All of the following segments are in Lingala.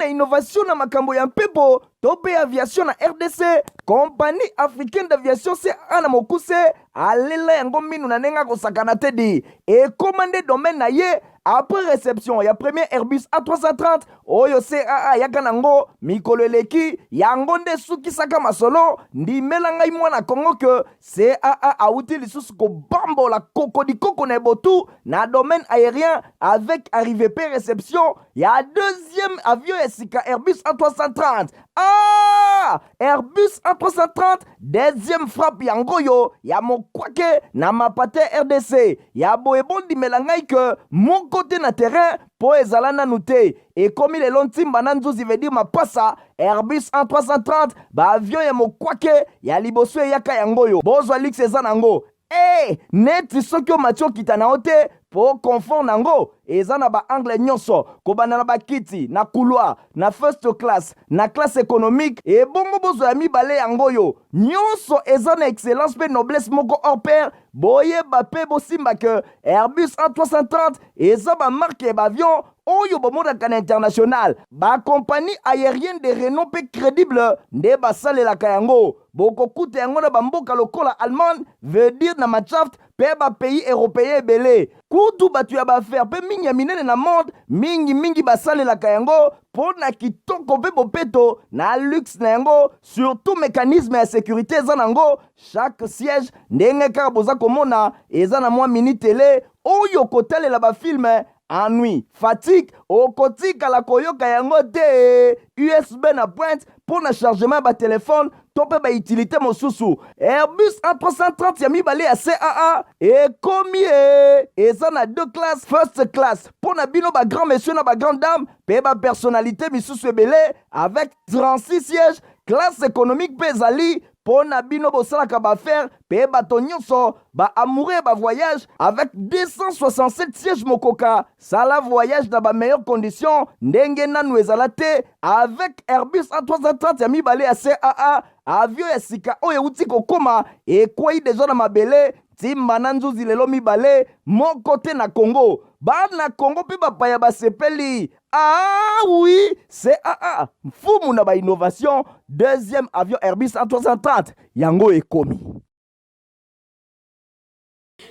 innovation na makambo ya mpepo tope aviation na RDC. Compagnie africaine d'aviation CAA na mokuse alela yango minu na nenga kosakana te di et commandé domaine na ye. Après réception, il y a premier Airbus A330, oyo CAA yaka nango, mikolo eleki, yango nde suki saka masolo, ndi melangai mwana Kongo que CAA a outil lisusu ko bambo la koko na botu, na domaine aérien, avec arrivée P réception, il y a deuxième avion esika Airbus A330. Ah! Airbus A330, deuxième frappe yango yo, ya mokwake na mapate RDC, ya boebon di melangai que mon côté na terrain po ezalana nute et comme les lontimba nanzuzi veut dire mapasa Airbus A330 ba avion ya mokwake ya liboso yaka yango yo bozwa lix ezanango neti soki o matio kitana ote po confort nango eza na ba angle nyonso kobanda na bakiti na couloir na first class na classe économique et bongo bozo ya mibale yango yo nyonso eza na excellence pe noblesse moko hors pair boye bape bosimba que Airbus A330 eza ba marque ba avion oyo bomodaka na international ba compagnie aérienne de renom pe crédible nde basalelaka yango bokokuta yango na bamboka lokola Allemagne veut dire na Matshaft pe ba pays européen ebele kutu batu ya bafaire pe mingi ya minene na monde mingi basalelaka yango po na kitoko pe bopeto na luxe na yango surtout mécanisme ya sécurité eza nango chaque siège ndenge kaka boza komona eza na mwa mini télé oyo kotalela bafilme ennui, fatigue, okotika la koyoka yango te USB na pointe pour na chargement ba téléphone tope ba utilité mosusu Airbus A330 ya mibale ya CAA et combien eza na deux classes first class pour na bino ba grand monsieur na ba grande dame pe ba personnalité misusu ebele avec 36 sièges classe économique pe ezali pona bino bosalaka bafaire pe bato nyonso ba amoureux ba voyage avec 267 sièges mokoka sala voyage dans ba meilleures conditions ndenge nanu ezala te avec Airbus A330 ya mibale ya CAA avion ya sika oyo uti kokoma ekwei deja na mabele timba na nzuzi lelo mibale moko te na Congo bana Congo pe bapaya basepeli. Ah oui, CAA mfumu na ba innovation deuxième avion Airbus A330 yango ekomi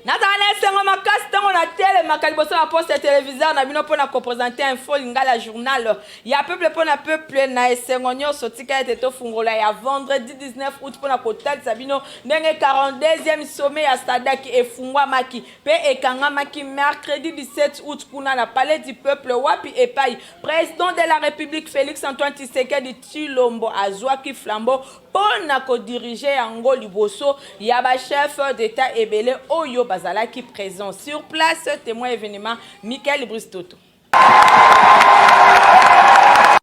Nathalie Sengo makasi tango na télé makaliboso na poste téléviseur na bino pona ko présenter info lingala journal ya peuple pona peuple na esengo nyonso tika ete to fungola ya vendredi 19 août pona ko talisa bino ndenge 42e sommet ya SADC efungwa maki pe ekanga maki mercredi 17 août kuna na palais du peuple wapi epai président de la République Félix Antoine Tshisekedi Tshilombo azwaki flambeau pona ko diriger yango liboso ya ba chef d'état ebele oyo bazalaki présent sur place. Témoin événement Michael Bristoto.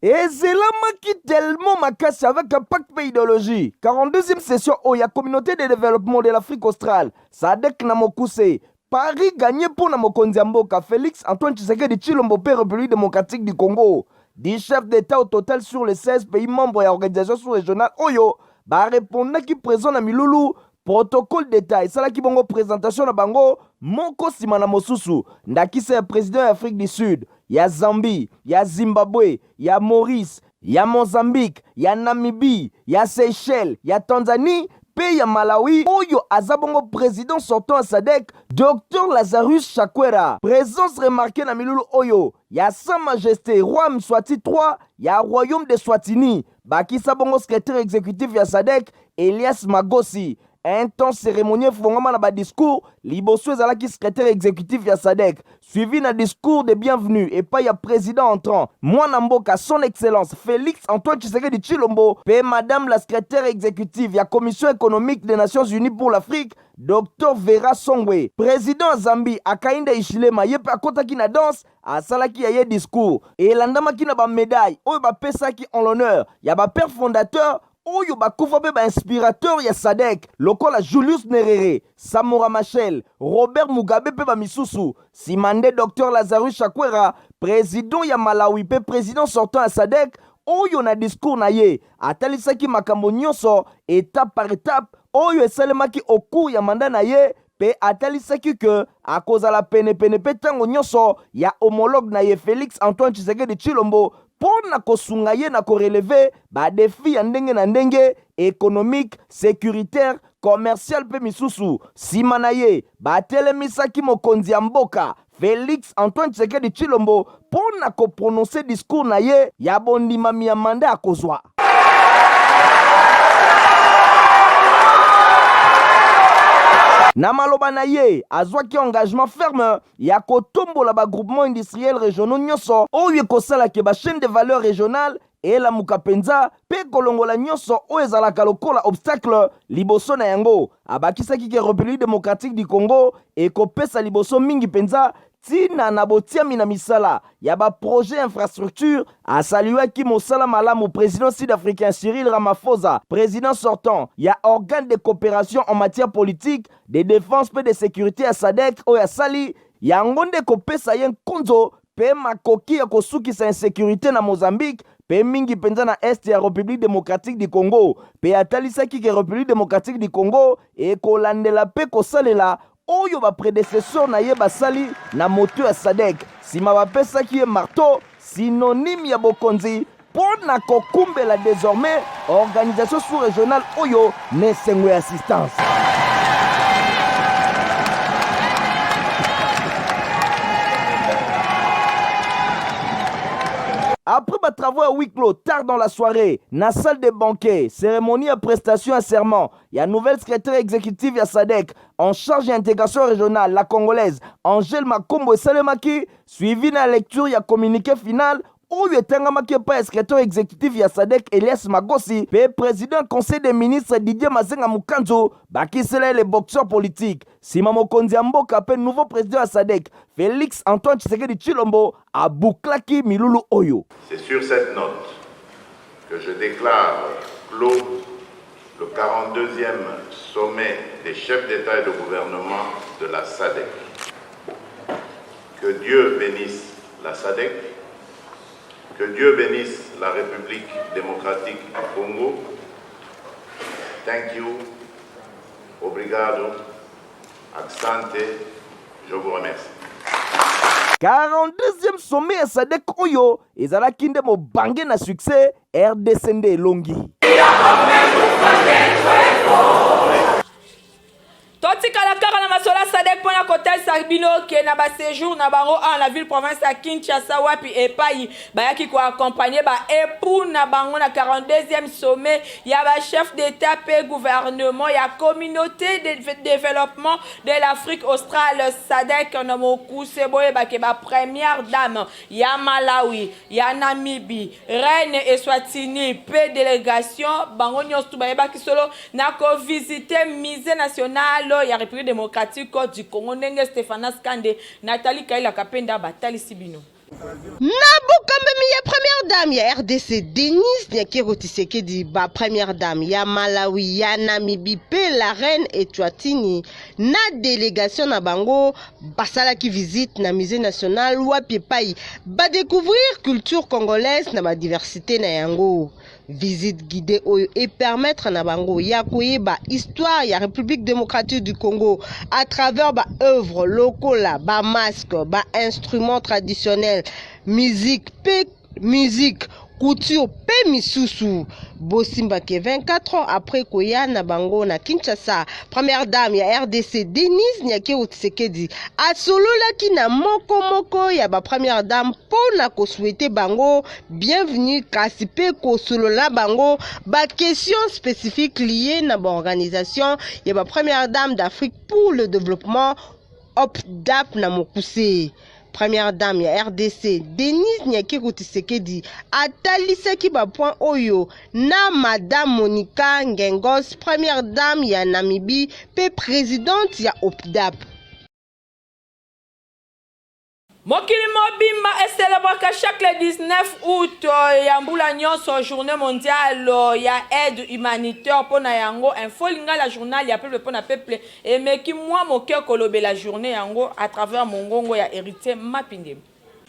ezelamaki tellement makasi avec un pacte pe idéologie 42e session oya communauté de développement de l'Afrique australe SADC na mokuse Paris gagné pour na mokonzi ya mboka Félix Antoine Tshisekedi Tshilombo pe République démocratique du Congo 10 chefs d'état au total sur les 16 pays membres et organisations sous-régionales oyo ba répondaki présent na milulu protocole d'état esalaki bongo présentation na bango moko sima na mosusu ndakisa ya président ya Afrique du Sud ya Zambie ya Zimbabwe ya Maurice ya Mozambique ya Namibie ya Seychelles ya Tanzanie pe ya Malawi oyo azabongo président sortant à SADC Dr Lazarus Chakwera présence remarquée na milulu oyo ya Sa Majesté Roi Mswati III ya Royaume de Swatini bakisa bongo secrétaire exécutif ya SADC Elias Magosi un temps cérémonieux fongama na ba discours liboso ezalaki secrétaire exécutif ya SADC suivi na discours de bienvenue et pas ya président entrant mwana mboka son excellence Félix Antoine Tshisekedi Tshilombo pe madame la secrétaire exécutive ya commission économique des Nations Unies pour l'Afrique Dr Vera Songwe président Zambie Akainde Hichilema ye pe akotaki na danse asalaki ya ye discours elandamaki na ba médaille oyo bapesaki en l'honneur ya ba père fondateur oyo bakufa pe ba inspirateur ya SADC lokola Julius Nyerere, Samora Machel, Robert Mugabe pe ba misusu, simande Dr Lazarus Chakwera, président ya Malawi pe président sortant ya SADC oyo na discours na ye atalisaki makambo nyonso étape par étape oyo esalemaki au cours ya mandat na ye pe atalisaki que akozala pene pe tango nyonso ya homologue na ye Félix Antoine Tshisekedi Tshilombo pona kosunga ye na koreleve ba défi ya ndenge na ndenge économique, sécuritaire, commercial pe misusu. Sima na ye batelemisaki mokonzi ya mboka Félix Antoine Tshisekedi Tshilombo pona ko prononcer discours na ye ya bondimami ya manda ya kozwa. Na maloba na ye azwaki engagement ferme ya kotombola ba groupement industriel régionaux nyonso oyo ekosalaki ba chaîne de valeur régionale elamuka penza pe kolongola nyonso oyo ezalaka lokola obstacle liboso na yango. Abakisaki ke République démocratique du Congo ekopesa liboso mingi penza tina na botiami na misala ya ba projet infrastructure. Asaluaki mosala malamu président sud-africain Cyril Ramaphosa, président sortant ya organe de coopération en matière politique, de défense pe de sécurité à SADC oyo asali yango nde kopesa ye nkonzo pe makoki ya kosukisa insécurité na Mozambique pe mingi penza na est ya République démocratique du Congo. Pe atalisaki ke République démocratique du Congo ekolandela pe kosalela oyo ba prédécesseur na ye basali na moto ya SADC. Sima bapesaki ye marteau synonyme ya bokonzi pona kokumbela désormais organisation sous-régionale oyo nesengwe assistance. Après ma travaux à huis clos, tard dans la soirée, na salle des banquets, cérémonie à prestation à serment, il y a nouvelle secrétaire exécutive à SADC, en charge d'intégration régionale, la congolaise, Angèle Makombo et Salemaki, suivi na lecture, il y a communiqué final, oyo etangamaki pa secrétaire exécutif ya SADC Elias Magosi, pe président conseil des ministres Didier Mazenga Mukanzo, bakisela les boxeurs politiques. Sima mokonzi ya mboka pe nouveau président ya SADC, Félix Antoine Tshisekedi Tshilombo, a bouclaki milulu oyo. C'est sur cette note que je déclare clos le 42e sommet des chefs d'État et de gouvernement de la SADC. Que Dieu bénisse la SADC. Que Dieu bénisse la République démocratique du Congo. Thank you. Obrigado. Accente. Je vous remercie. 42e sommet ya SADC oyo ezalaki nde mobange na succès RDC nde elongi. totikala kaka na masola SADC mpona kotalisa bino ke na baséjour na bango en la ville province ya Kinshasa wapi epai bayaki koaccompagner baépoux na bango na 42e sommet ya bachef d'état pe gouvernement ya communauté de développement de l'Afrique australe SADC na mokuse boyebake première dame ya Malawi ya Namibie Reine Eswatini pe délégation bango nyonso bayebaki solo na kovisite musée national ya République démocratique du Congo ndenge Stéphane Skande Nathalie Kaila Kapenda batali sibino Nabokambemi ya première dame ya RDC Denis Nyakero Tshisekedi ba première dame ya Malawi ya Namibie pe la reine Eswatini na délégation na bango basalaki visite na musée national wapi pai ba découvrir culture congolaise na ba diversité na yango. Visite guidée et permettre na bango ya koyeba histoire ya République démocratique du Congo à travers ba œuvres locales, ba masques, ba instruments traditionnels, musique, couture, pe misusu. Bosimba ke 24 ans après koya na bango na Kinshasa, première dame ya RDC Denis Nyakero Tshisekedi asolola ki na moko ya ba première dame pona ko souhaiter bango bienvenue kasi pe ko solola bango ba question spécifique liée na ba organisation ya ba première dame d'Afrique pour le développement OPDAP na mokuse. Première dame ya RDC Denis Nyakero Tshisekedi atalisaki ba point oyo na madame Monica Ngengos première dame ya Namibie pe présidente ya OPDAP. Mokili mobimba célèbre chaque le 19 août ya mbula nyonso journée mondiale ya aide humanitaire pona yango info linga la journal ya peuple pona peuple et meki moi moke kolobe la journée yango à travers mongongo ya héritier Mapinde.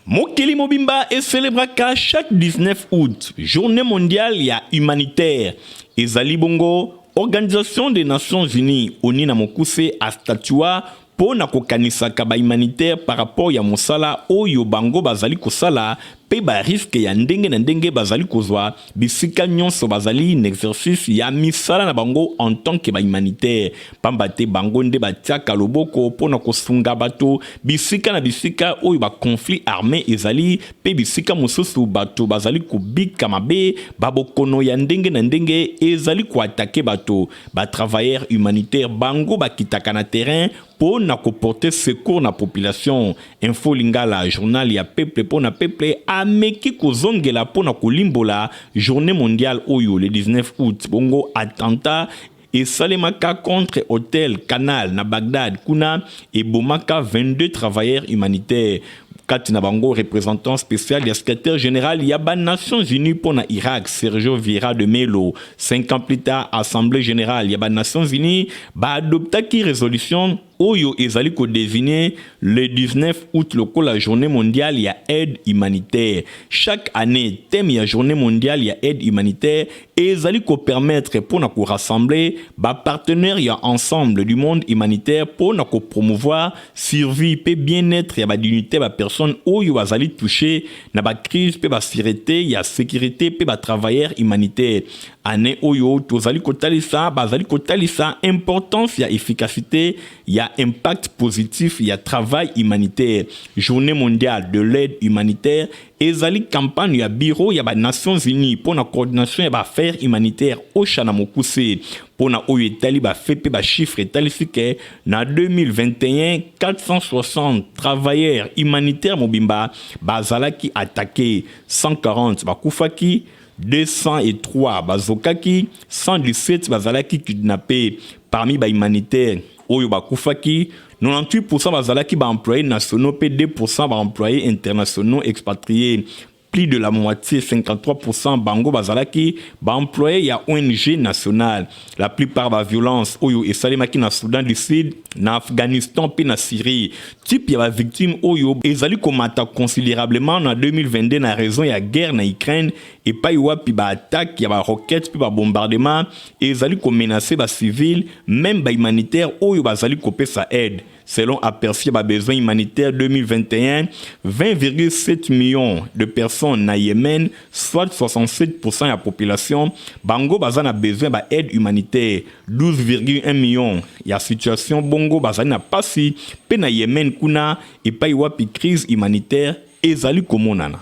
Mokili mobimba célèbre chaque 19 août journée mondiale ya humanitaire ezali bongo Organisation des Nations Unies oni na mokuse a statua pona kokanisaka ba humanitaire par rapport ya mosala oyo bango bazali kosala pe ba risque ya ndenge na ndenge bazali kozwa bisika nyonso bazali un exercice ya misala na bango en tant que ba humanitaire pamba te bango nde batiaka loboko pona kosunga bato bisika na bisika oyo ba conflit armé ezali pe bisika mosusu bato bazali kubika mabe babokono ya ndenge na ndenge ezali koatake bato ba travailleurs humanitaires bango bakitaka na terrain pour na porter secours na population. Info Lingala, journal ya peuple pour na peuple ameki kozongela pour na kolimbola journée mondiale oyo le 19 août. Bongo attentat et salemaka contre hôtel Canal na Bagdad kuna et bomaka 22 travailleurs humanitaires. Katina Bango, représentant spécial du secrétaire général Yaba Nations Unies pour na Irak, Sergio Vieira de Melo. 5 ans plus tard, Assemblée générale Yaba Nations Unies ba adopta qui résolution Oyo ezali ko désigner le 19 août la journée mondiale ya aide humanitaire. Chaque année, thème ya journée mondiale ya aide humanitaire ezali ko permettre pour na ko rassembler ba partenaires ya ensemble du monde humanitaire pour na ko promouvoir survie pe bien-être ya ba dignité ba personnes oyo bazali touché na ba crise pe ba sécurité pe ba travailleurs humanitaires. Année oyo tozali ko talisa bazali ko talisa importance ya efficacité ya impact positif, il y a travail humanitaire. Journée mondiale de l'aide humanitaire. Ezali campagne ya bureau ya ba Nations Unies pour la coordination ya ba affaires humanitaires au Chanamokuse. Pour na oyo etali ba fepe ba chiffre etali fike na 2021 460 travailleurs humanitaires mobimba bazalaki attaqué 140 bakufaki 203 bazokaki 117 bazalaki kidnappé parmi ba humanitaires oyo bakufaki 98% bazalaki ba employés nationaux pe 2% ba employés internationaux expatriés. Plus de la moitié, 53% bango bazalaki ba employés ya ONG nationale. La plupart ba violence oyo esalemaki na Soudan du Sud, na Afghanistan pe na Syrie. Type ya ba victime oyo ezali komata considérablement na 2022 na raison ya guerre na Ukraine et pa wapi ba attaque ya ba roquettes pe ba bombardement ezali ko menacer ba civils même ba humanitaire oyo bazali kopesa aide. Selon aperçu ba besoin humanitaire 2021, 20,7 millions de personnes na Yémen, soit 67% de la population, bango baza na besoin ba aide humanitaire, 12,1 millions. Ya situation bongo baza na pasi pe na Yémen kuna et pa wapi crise humanitaire ezali komonana.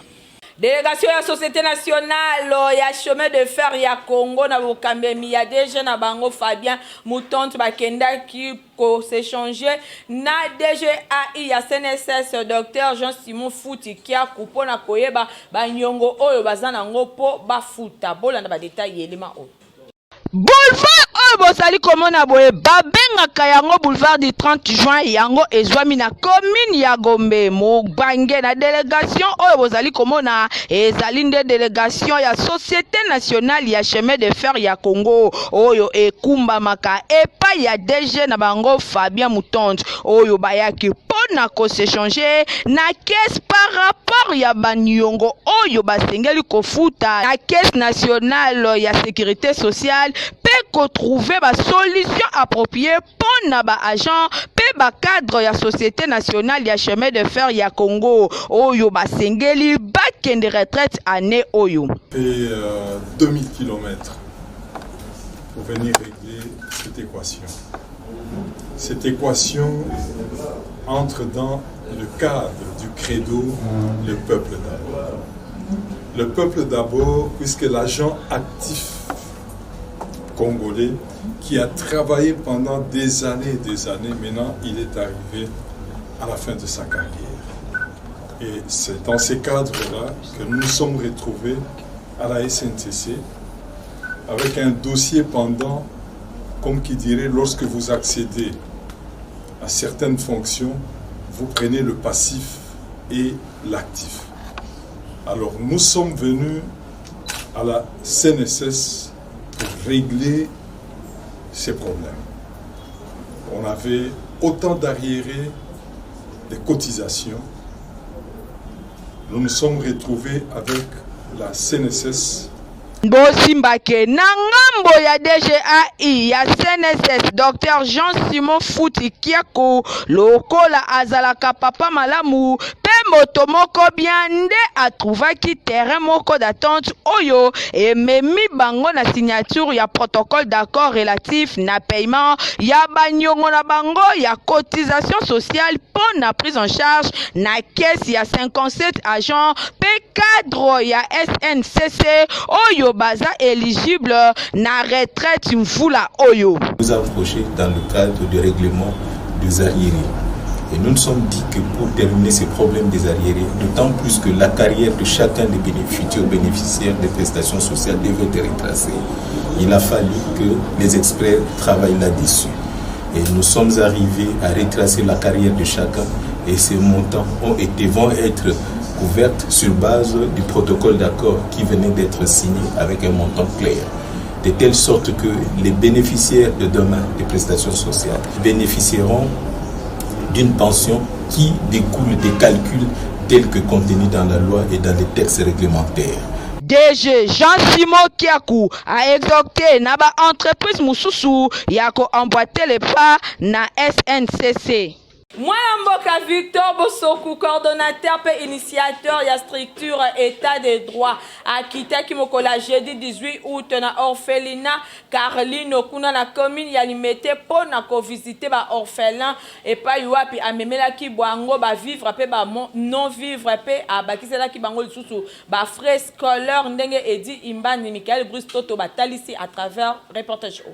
Délégation de la Société nationale, ya chemin de fer ya Congo na Bokambemi, ya DG na bango Fabien Moutonte bakenda qui ko s'échanger na DGAI ya CNSS Dr Jean-Simon Fouti qui a coupo na koyeba ba nyongo oyo bazana ngopo ba futa bolanda ba détail élément o. Boulevard bozali komona boye babengaka yango boulevard du 30 juin yango ezwami na commune ya Gombe Mobange na délégation oyo bozali komona ezali nde délégation ya Société nationale ya chemin de fer ya Congo oyo ekumbamaka epa ya DG na bango Fabien Moutonte oyo bayaki pona ko s'échanger na caisse par rapport ya banyongo oyo basengeli kofuta na caisse nationale ya sécurité sociale pe ko trouver ba solution appropriée pour na ba agent pe ba cadre ya Société nationale ya chemin de fer ya Congo oyo basengeli bakende retraite année oyo. Et 2000 km pour venir régler cette équation. Cette équation entre dans le cadre du credo le peuple d'abord. Le peuple d'abord, puisque l'agent actif congolais qui a travaillé pendant des années, maintenant il est arrivé à la fin de sa carrière. Et c'est dans ces cadres-là que nous nous sommes retrouvés à la SNCC avec un dossier pendant, comme qui dirait, lorsque vous accédez à certaines fonctions, vous prenez le passif et l'actif. Alors nous sommes venus à la CNSS pour régler ces problèmes. On avait autant d'arriérés des cotisations. Nous nous sommes retrouvés avec la CNSS. Bosimbake na ngambo ya DGAI ya CNSS Dr Jean-Simon Fouti Kiako lokola azalaka papa malamu pe moto moko bien nde atrouvaki terrain moko d'attente oyo ememi bango na signature ya protocole d'accord relatif na paiement ya banyongo na bango ya cotisation sociale pour na prise en charge na caisse ya 57 agents pe cadre ya SNCC oyo baza éligible na retraite mvula oyo. Nous approcher dans le cadre du règlement des arriérés. Et nous nous sommes dit que pour terminer ces problèmes des arriérés, d'autant plus que la carrière de chacun des futurs bénéficiaires des prestations sociales devait être retracée, il a fallu que les experts travaillent là-dessus. Et nous sommes arrivés à retracer la carrière de chacun et ces montants vont être couvertes sur base du protocole d'accord qui venait d'être signé avec un montant clair. De telle sorte que les bénéficiaires de demain des prestations sociales bénéficieront d'une pension qui découle des calculs tels que contenus dans la loi et dans les textes réglementaires. DG Jean-Simon Kiakou a exhorté na ba entreprise mususu ya ko emboîter les pas na SNCC. Mwana Victor Bosoku, coordonnateur et initiateur de la structure État des droits, a quitté Kimokola jeudi 18 août na orphelinat Caroline Okuna na commune ya limité pour na ko visiter ba orphelin et pas yuapi amemela ki boango ba vivre pe ba non vivre pe abakisela ki bango lisusu ba frais scolaire ndenge edi Imbani Michael Brustoto batalisi à travers reportage o.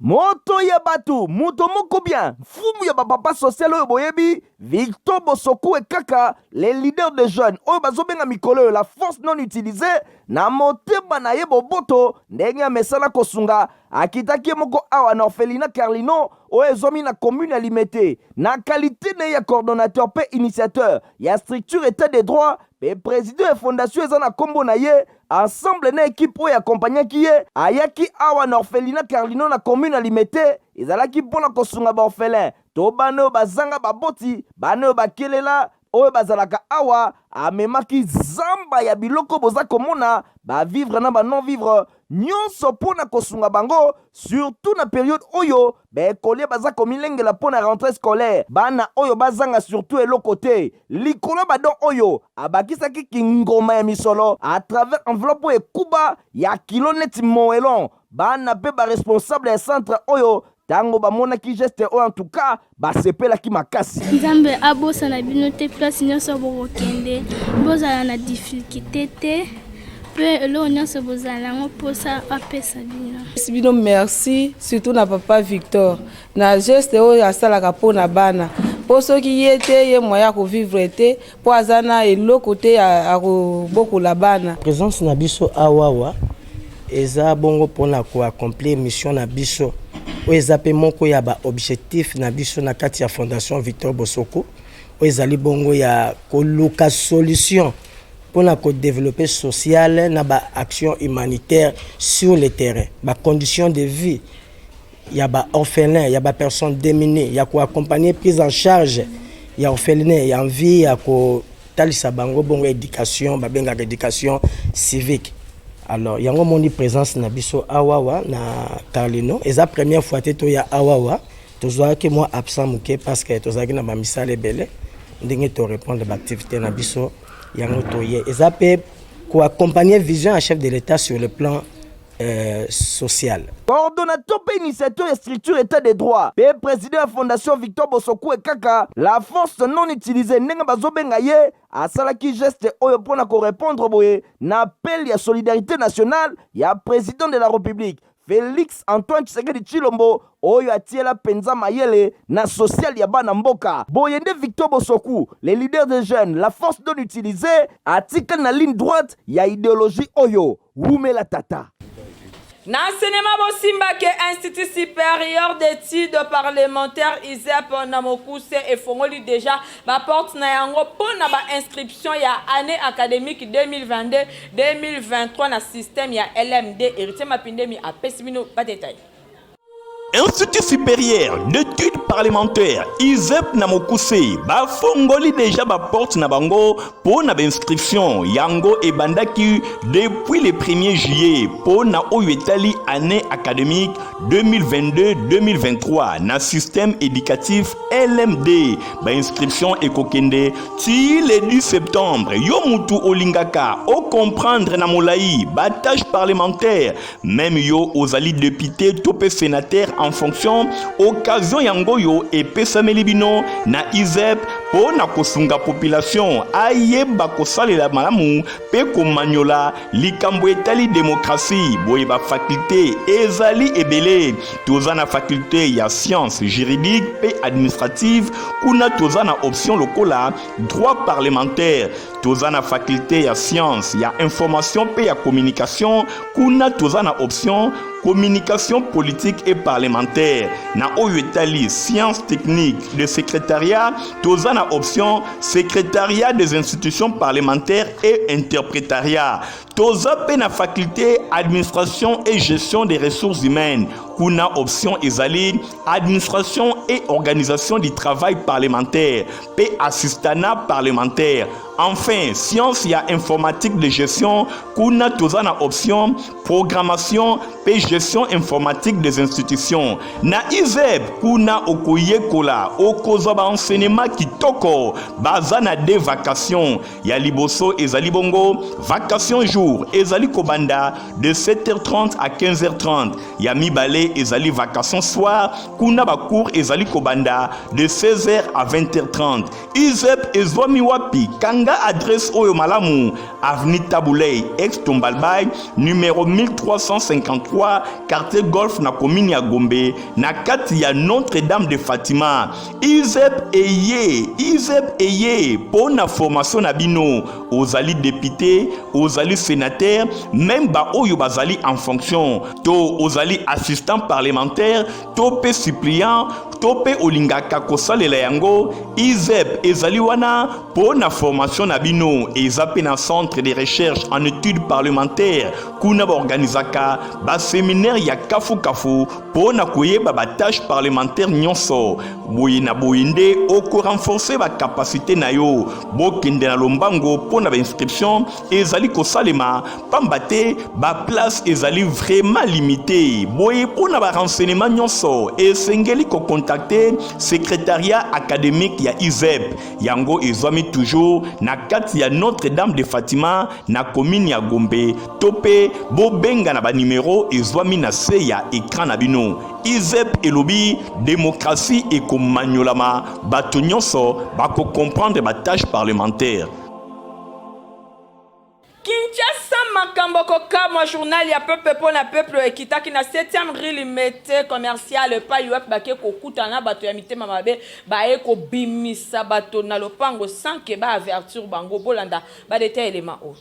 Moto ya batu, muto moko bien, fumu ya papa social oyo boyebi, Victor Bosoku et Kaka, les leaders des jeunes, oyo bazobenga mikolo la force non utilisée, na motema na ye boboto, ndenge ya mesala kosunga, akitaki moko awa na orphelinat Carlino, oyo ezomi na commune ya Limete, na qualité na ya coordonnateur pe initiateur, ya structure état des droits, pe président et fondation eza na kombo na ye, ensemble na équipe oyo accompagnaki ye, ayaki awa na orphelinat Carlino na commune ya Limete, ezalaki mpona kosunga ba orphelin, to bana oyo bazanga baboti, bana oyo bakelela, oyo bazalaka awa, amemaki zamba ya biloko boza komona, ba vivre na ba non vivre, nyonso pona kosunga bango, surtout na période oyo, kolia baza komilengela pona rentrée scolaire, bana oyo bazanga surtout eloko te, likolo badon oyo, abakisaki kingoma ya misolo, à travers enveloppe ekuba, ya kiloneti moelon, bana pe ba responsable ya centre oyo, tango bamonaki geste oyo en tout cas, basepelaki makasi. Nzambe abosa na bino te place nyonso bokokende, bozala na difficulté te, pe elo nyonso bozala ngo posa apesa bino. Bino merci, surtout na papa Victor, na geste oyo asalaka pona bana. Po soki ye te ye moya ko vivre te, po azana eloko te akobokola bana. Présence na biso awawa eza bongo pona ko accomplir mission na biso. Oyo eza pe moko ya ba objectif na biso na kati ya fondation Victor Bosoku. Oyo ezali bongo ya koluka solution pona ko développer social na ba action humanitaire sur le terrain, ba conditions de vie. Il y a ba orphelins, il y a ba personnes démunies, il y a ko accompagner prise en charge, il y a orphelins, il y a envie ya ko talisa bango bongo éducation, ba benga éducation civique. Alors, il y a une présence na biso awawa na Carlino. Et la première fois que tu ya awawa, tu vois que moi absent muke parce que tu as na ba misale belé, ndenge to répondre à l'activité na biso yango to ye. Et ça peut ko accompagner vision à chef de l'État sur le plan social. Coordonnateur et initiateur et structure état des droits, et président de la fondation Victor Bosoku et Kaka, la force non utilisée nenga bazobenga ye, asalaki geste oyo pona ko répondre boye, n'appel ya solidarité nationale, ya président de la République. Félix Antoine Tshisekedi Tshilombo oyo atiela penza mayele na social ya bana mboka. Boyende Victor Bosoku, les leaders des jeunes, la force non utilisée, atika na ligne droite ya idéologie oyo, Wumela Tata. Na cinéma Bosimba ke Institut supérieur d'études parlementaires ISEP na Mokuse et fongoli déjà ba porte na yango pona ba inscription ya année académique 2022-2023 na système ya LMD héritier mapindemi a pesimino pas détail. Institut supérieur d'études parlementaires ISEP na Mokuse ba fongoli déjà ba porte na bango pour na inscription yango e bandaki depuis le 1er juillet pour na oyetali année académique 2022-2023 na système éducatif LMD ba inscription e kokende ti le 10 septembre yo mutu olingaka o comprendre na molai ba tâche parlementaire même yo ozali député topé sénateur en fonction occasion yango yo epesameli bino na ISEP po na kosunga population ayeba kosalela malamu pe komanyola likambo etali démocratie boye ba faculté ezali ebele toza na faculté ya sciences juridiques pe administratives kuna toza na option lokola droit parlementaire toza na faculté ya sciences ya information pe ya communication kuna toza na option communication politique et parlementaire na oyetali sciences techniques de secrétariat toza na option secrétariat des institutions parlementaires et interprétariat toza pe na faculté administration et gestion des ressources humaines kuna option ezali administration et organisation du travail parlementaire pe assistanat parlementaire. Enfin, sciences ya informatique de gestion kuna toza na option programmation pe gestion informatique des institutions. Na ISEP kuna okoyekola okozwa ba enseignement kitoko baza na de vacations ya liboso ezali bongo vacations jour ezali kobanda de 7h30 à 15h30 ya mibale ezali vacations soir kuna ba cours ezali kobanda de 16h à 20h30. ISEP ezwami wapi kanga adresse oyo malamu avenue Taboulay ex Tombalbay numéro 1353 quartier Golf na commune ya Gombe na kati ya Notre-Dame de Fatima. ISEP eye pour na formation na bino ozali député ozali sénateur même ba oyo bazali en fonction to ozali assistant parlementaire to pe suppléant to pe olingaka kosalela yango ISEP ezali wana pour na formation na bino ezape na centre de recherche en études parlementaires kuna ba organizaka ba séminaire ya kafu pour na koyeba ba tâche parlementaire nyonso boye na boyinde oko renforcer ba capacité na yo bokende na lombango pour na ba inscription ezali kosalema pambate ba place ezali vraiment limité boye pour na ba renseignement nyonso esengeli ko contacter secrétariat académique ya ISEP yango ezwami toujours na kati ya Notre-Dame de Fatima na commune ya Gombe topé bobenga na ba numéro ezwami na se ya écran na bino. ISEP elobi démocratie et komanyolama bato nyonso bako comprendre ba tâche parlementaire. Kinshasa makambo kokama journal ya peuple pour na peuple ekitaki na 7e rue limité commercial pa yuap bake kokutana bato ya mitema mabe bae ko bimisa bato na lopango sans que ba avertir bango bolanda ba détail élément o.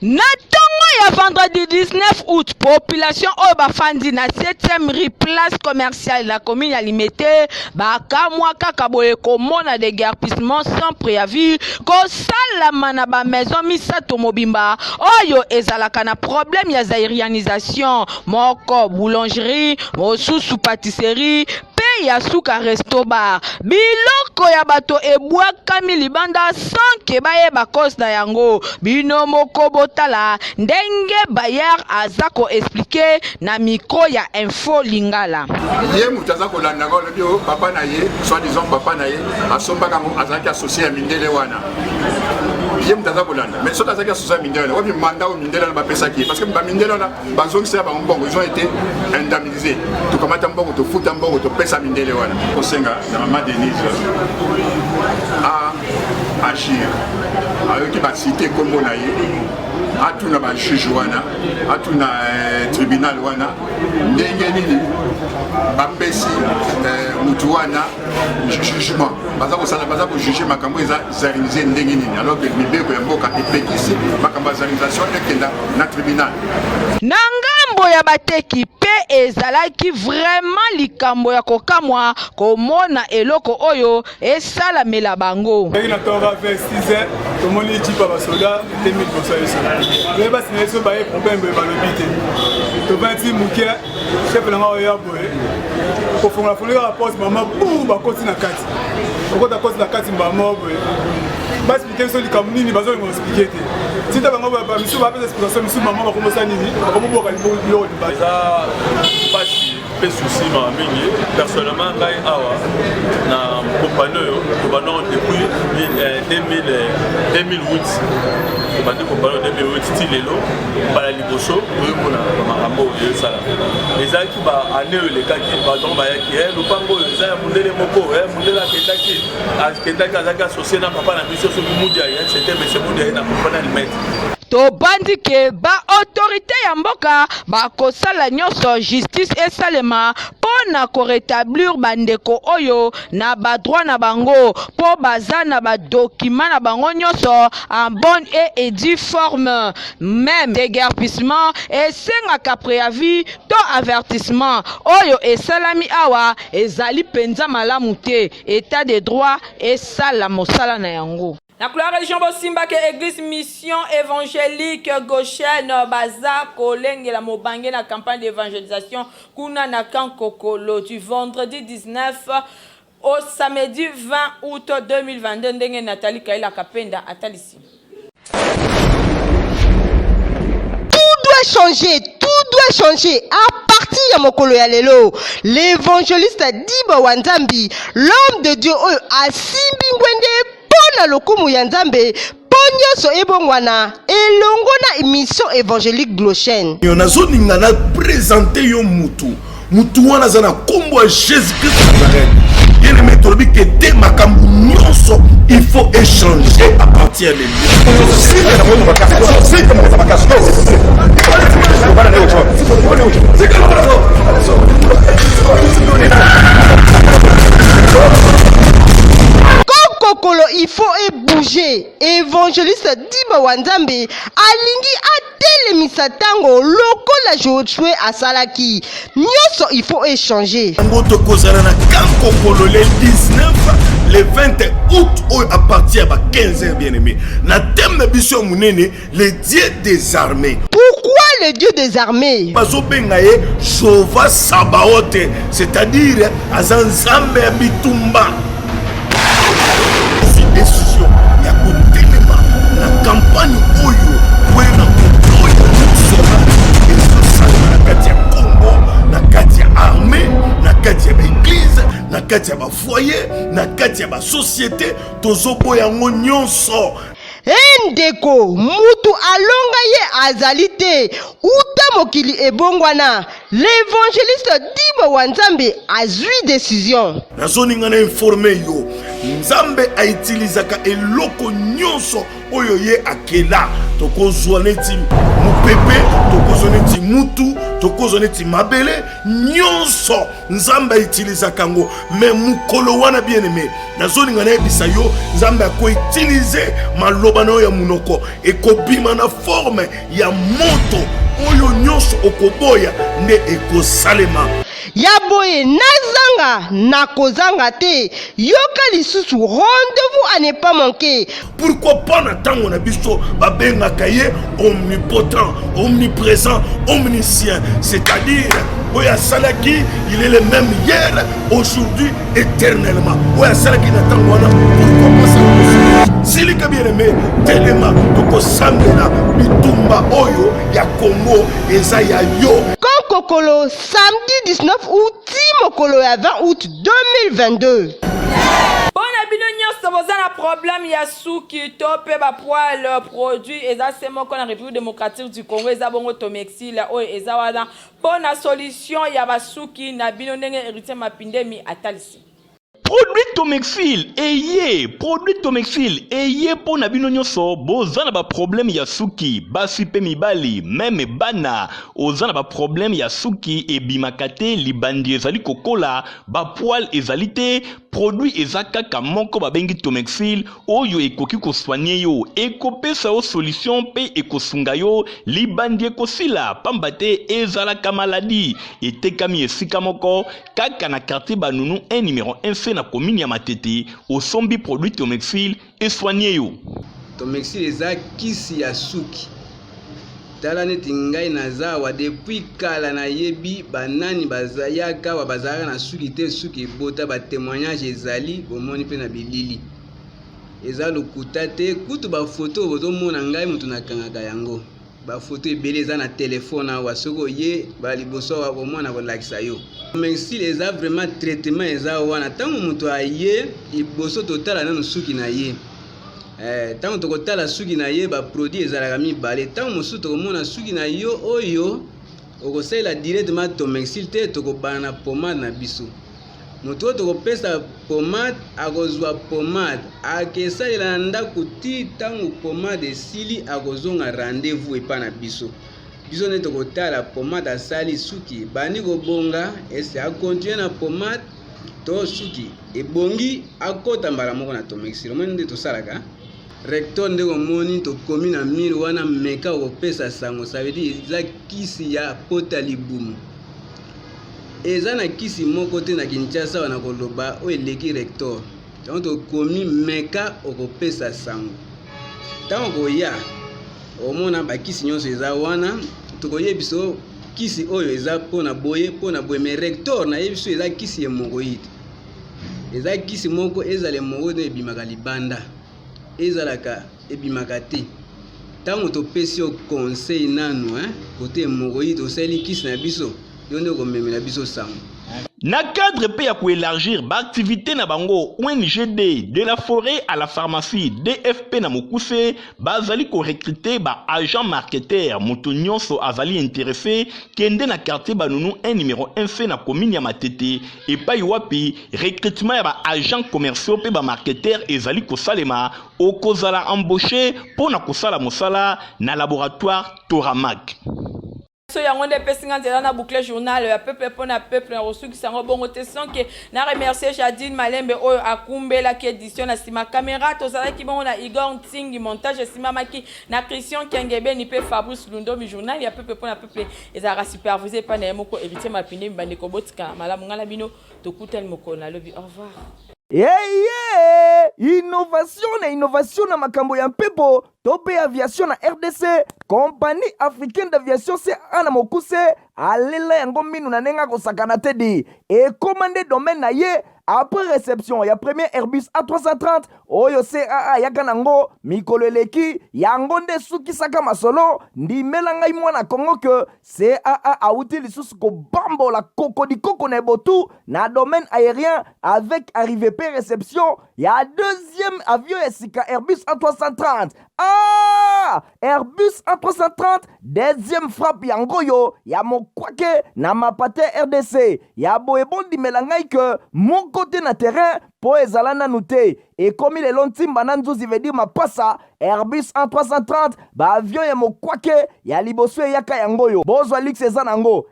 Na tongo ya vendredi 19 août, population oyo bafandi na 7e rue place commerciale la commune ya Limete bakamwa kaka boye komona déguerpissement sans préavis kosalama na ba maison misato mobimba oyo ezalaka na problème ya zairianisation moko boulangerie mosusu pâtisserie ya suka resto bar biloko ya bato ebwakami libanda sans ke bayeba cause na yango bino moko botala ndenge bayer azako expliquer na micro ya info lingala ye mutaza kolanda ko lebio papa na ye soit disant papa na ye asombaka mo azaki associé ya mindele wana ye mutaza kolanda mais soit azaki associé ya mindele wapi mandat au mindele na bapesa ki parce que ba mindele na bazongisa ba mbongo ils ont été indemnisés to kamata mbongo to futa mbongo to pesa mindele wana kosenga na mama Denise a agir ayoki ba cité kombo na ye atuna ba juge wana atuna tribunal wana ndenge nini bapesi mutu wana jugement baza ko juger makambo eza zarinze ndenge nini alors que mibeko ya mboka epekisi makambo ya zarinization ekenda na tribunal na ngambo moko ya bateki pe ezalaki vraiment likambo ya kokamwa komona eloko oyo esalamela bango. Na tora vers 6h tomoni jipa basoda 2000 bosa eso le basi na eso baye problème ba lobité to 20 mukia chef na oya boye ko fonga fonga poste mama bou ba koti na kati okota koti na kati mbamo boye basi biteso likamuni ni bazo mo expliquer te tita bango ba misu ba pesa explication misu mama ba komosa nini ba komoboka libolo de baza basi pe souci ma mingi personnellement ngai awa na compagnon depuis 2008 bande compagnon 2008 tilelo bala liboso oyomona makambo yesala ezaki ba année elekaki pardon ba yaki lupango eza mundele moko mundele akendaki azaki associé na papa na biso soki mudia c'était monsieur mudia na compagnon alimete tobandi ke ba autorité ya mboka bakosala nyonso justice esalema pona korétablir bandeko oyo na badroit na bango po baza na badokima na bango nyonso en bonne et due forme. Même déguerpissement esengaka préavis to avertissement oyo esalami awa ezali penza malamu te. État de droit esala mosala na yango. La couleur région Bosimba que église mission évangélique gauchenne baza kolenge la mobange na campagne d'évangélisation kuna na Kankokolo du vendredi 19 au samedi 20 août 2022 ndenge Nathalie Kaila Kapenda atalisi. Tout doit changer à partir ya mokolo ya lelo. L'évangéliste Diba Wanzambi, l'homme de Dieu oyo asimbi ngwende pona lokumu ya Nzambe ponyoso ebongwana elongo na émission évangélique Gauchenne. Yo nazoninga na présenter yo mutu wana zana kombo ya Jésus Christ Nazareth. Yene metolobi ke te makambu nyonso il faut échanger à partir de lui. Kokolo il faut bouger. Évangéliste Diba Wanzambe alingi atelemisa tango lokola Josué asalaki. Nyonso il faut échanger. Ngoto kozala na Kankokolo le 19 le 20 août à partir de 15h bien aimé. Na thème biso munene le Dieu des armées. Pourquoi le Dieu des armées? Bazo bengaye Jova Sabaoth, c'est-à-dire azanzambe ya bitumba. Décision ya kotelema na campagne oyo kwena kotoya soma ezosala na kati ya Congo, na kati ya armée, na kati ya église, na kati ya foyer, na kati ya société tozoboya ngo nyonso. Ndeko mutu alonga ye azalite uta mokili ebongwana. L'évangéliste Diba Wanzambe azui décision. Nazoninga na informe yo Nzambe a utilizaka eloko nyonso oyo ye akela tokozwa neti mupepe tokozwa neti mutu tokozwa neti mabele nyonso Nzambe a utilizaka ngo mais mukolo wana bien aimé nazoninga na yebisa yo Nzambe ako utiliser maloba na ya munoko ekobima na forme ya moto oyo nyonso okoboya nde ekosalema. Yaboye nazanga nakozanga te yoka lisusu rendez-vous à ne pas manquer. Pourquoi pas na tango na biso babengaka ye omnipotent, omniprésent, omniscient, c'est-à-dire oya salaki il est le même hier, aujourd'hui, éternellement. Oya salaki na tango wana pourquoi pas ça? Silika bien aimé telema toko sambela bitumba oyo ya Congo eza ya yo. Kokolo samedi 19 août mokolo ya 20 août 2022. Bona bino nyonso boza na problème ya suki to pe ba poil produit eza semo ko na République démocratique du Congo eza bongo Tomexil oyo eza wana bona solution ya ba suki na bino ndenge héritier Mapindemi atalisi. Produit Tomexil eye po na bino nyonso boza na ba problème ya suki basi pe mibali même bana oza na ba problème ya suki ebimakate libandi ezali kokola ba poil ezali te produit eza kaka moko babengi Tomexil oyo ekoki kosoigner yo ekopesa yo solution pe ekosunga yo libandi ekosila pamba te ezalaka maladi etekami esika moko kaka na quartier Banunu 1 numéro 1C na commune ya Matete osombi produit Tomexil esoigner yo. Tomexil eza kisi ya suki tala neti ngai naza wa depuis kala na yebi banani bazayaka wa bazalaka na suki te suki bota ba témoignage ezali bomoni pe na bilili eza lokuta te kutu ba photo bozomona ngai mutu nakangaka yango ba photo ebele eza na telefone awa soko ye ba liboso wa bomona kolakisa yo. Tomexil eza vraiment traitement eza wana tango mutu aye liboso totala nanu suki na ye tango tokotala suki na ye ba produit ezalaka mibale tango mosusu tokomona suki na yo oyo okosalela directement Tomexil te tokobana na pomade na biso moto oyo tokopesa pomade akozwa pomade akesalela na ndako ti tango pomade esili akozonga rendez-vous epa na biso biso nde tokotala pomade asali suki bandi kobonga ese akontinue na pomade to suki ebongi akota mbala moko na Tomexil omoni nde tosalaka recteur ndeko moni tokomi na mire wana meka okopesa sango ça veut dire eza kisi ya pota libumu eza na kisi moko te na Kinshasa wana koloba o eleki recteur donc tokomi meka okopesa sango tango koya omona bakisi nyonso eza wana tokoyebiso kisi oyo eza pona boye mais recteur na yebiso eza kisi hémorroïde eza kisi moko ezale moko de ebimaka libanda ezalaka ebimaka te tango topesi yo conseil nanu kote hémorroïde osali kisi na biso yo nde komemela biso sango. Na cadre pe ya élargir ba activité na bango ONGD de la forêt à la pharmacie DFP na Mokuse bazali ko recruter ba agent marketeur moto nyonso azali intéressé kende na quartier Banunu 1 numéro 1C na commune ya Matete et pa wapi recrutement ya ba agent commerciaux pe ba marketeur ezali ko salema okozala embauché pona kosala mosala na laboratoire Toramac. So yango nde pesinga nzela na boucle journal ya peuple pona peuple reçu qui sango bongo te sonke na remercier Jadine Malembe oyo akumbela ki édition na sima caméra to sala ki bongo na Igor Ntingi montage sima maki na Christian Kengebe ni pe Fabrice Lundo mi journal ya peuple pona peuple ezara supervisé pa na moko héritier mapine mbande ko botika malamu ngala bino to kutel moko na lobi au revoir. Innovation na makambo ya mpepo tope aviation na RDC compagnie africaine d'aviation c'est ana mokuse alela yango minu na nenga kosakana tedi et commandé domaine na ye après réception ya premier Airbus A330 oyo CAA yakanango mikolo eleki yango nde sukisaka masolo ndimela ngai mwana Kongo que CAA auti lisusu ko bambola koko na botu na domaine aérien avec arrivée pe réception ya deuxième avion esika Airbus A330 Airbus A330 deuxième frappe yango yo ya mokwake na mapate RDC ya boebondi melangai que mon côté na terrain po ezala nanu te et comme il est lontimba na nzuzi veut dire mapasa Airbus A330 ba avion ya mokwake ya liboso yaka yango yo bozwa lix eza nango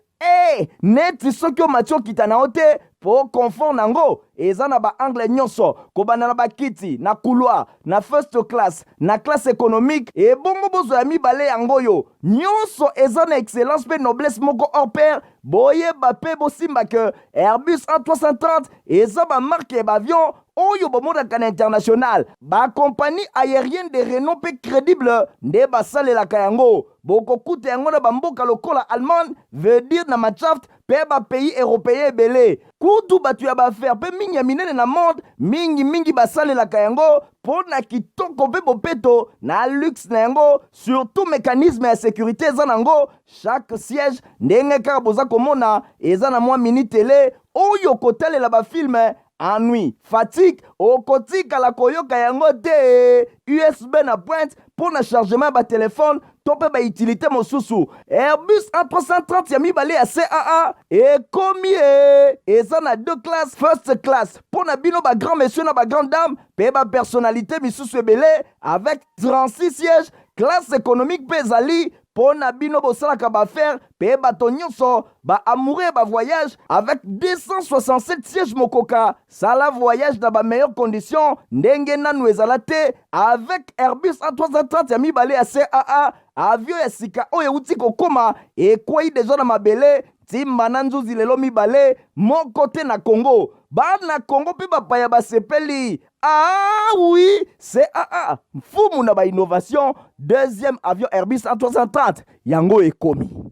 neti soki omatio kita na ote po confort nango eza na ba angle nyonso kobana na bakiti na couloir na first class na classe économique et bongo bozo ya mibale yango yo nyonso eza na excellence pe noblesse moko hors pair boye bape bosimba que Airbus A330 eza ba marque ba avion oyo bomodaka na international ba compagnie aérienne de renom pe crédible nde basalelaka yango bokokuta yango na bamboka lokola Allemagne veut dire na Machaft pe ba pays européen ebele kutu batu ya baaffaire pe mingi ya minene na monde mingi basalelaka yango po na kitoko pe bopeto na luxe na yango surtout mécanisme ya sécurité eza nango chaque siège ndenge kaka boza komona eza na mwa mini télé oyo kotalela bafilme ennui, fatigue, okotika la koyoka yango te USB na pointe pour na chargement ba téléphone tope ba utilité mosusu Airbus A330 ya mibale ya CAA et komi eza na deux classes first class pour na bino ba grand monsieur na ba grande dame pe ba personnalité misusu ebele avec 36 sièges classe économique pe zali pour na bino bosalaka ba faire pe bato nyonso ba amoureux ba voyage avec 267 sièges mokoka sala voyage dans ba meilleures conditions ndenge nanu ezala te avec Airbus A330 ya mibale ya CAA avion ya sika oyo euti kokoma ekwei deja na mabele timba na nzuzi lelo mibale moko te na Congo bana Congo pe bapaya basepeli. Ah oui, CAA mfumu na ba innovation deuxième avion Airbus A330 yango ekomi.